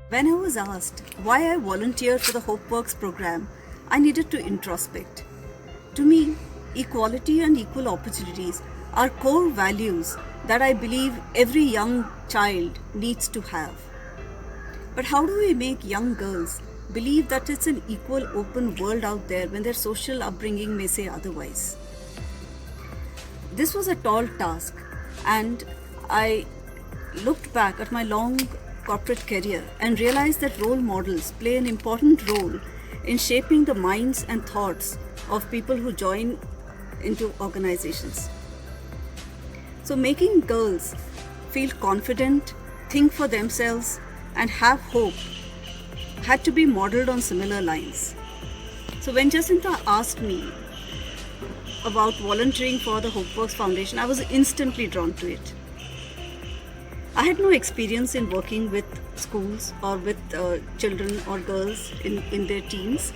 When I was asked why I volunteered for the HopeWorks program, I needed to introspect. To me, equality and equal opportunities are core values that I believe every young child needs to have. But how do we make young girls believe that it's an equal, open world out there when their social upbringing may say otherwise? This was a tall task, and I looked back at my long corporate career and realized that role models play an important role in shaping the minds and thoughts of people who join into organizations. So, making girls feel confident, think for themselves, and have hope had to be modeled on similar lines. So, when Jacinta asked me about volunteering for the HopeWorks Foundation, I was instantly drawn to it. I had no experience in working with schools or with children or girls in their teens,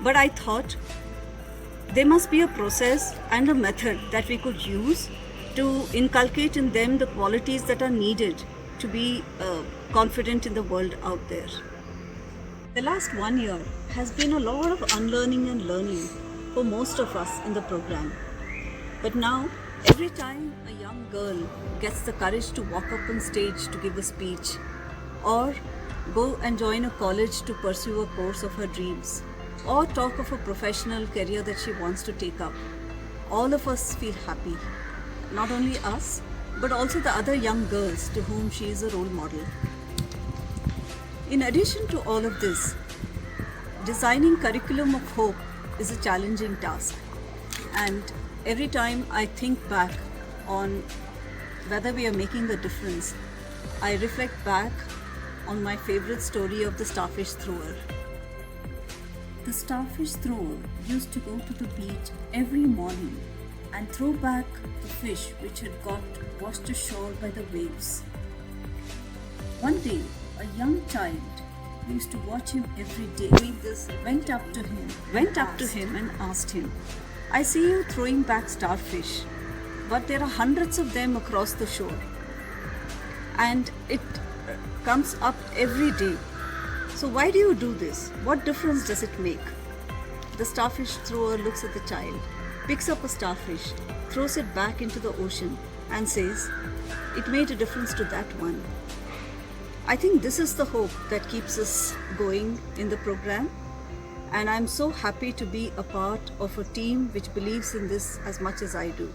but I thought there must be a process and a method that we could use to inculcate in them the qualities that are needed to be confident in the world out there. The last 1 year has been a lot of unlearning and learning for most of us in the program. But now, every time a young girl gets the courage to walk up on stage to give a speech, or go and join a college to pursue a course of her dreams, or talk of a professional career that she wants to take up, all of us feel happy. Not only us, but also the other young girls to whom she is a role model. In addition to all of this, designing curriculum of hope is a challenging task. And every time I think back on whether we are making a difference, I reflect back on my favorite story of the starfish thrower. The starfish thrower used to go to the beach every morning and throw back the fish which had got washed ashore by the waves. One day, a young child who used to watch him every day doing this went up to him and asked him, "I see you throwing back starfish, but there are hundreds of them across the shore, and it comes up every day. So why do you do this? What difference does it make?" The starfish thrower looks at the child, picks up a starfish, throws it back into the ocean, and says, "It made a difference to that one." I think this is the hope that keeps us going in the program, and I'm so happy to be a part of a team which believes in this as much as I do.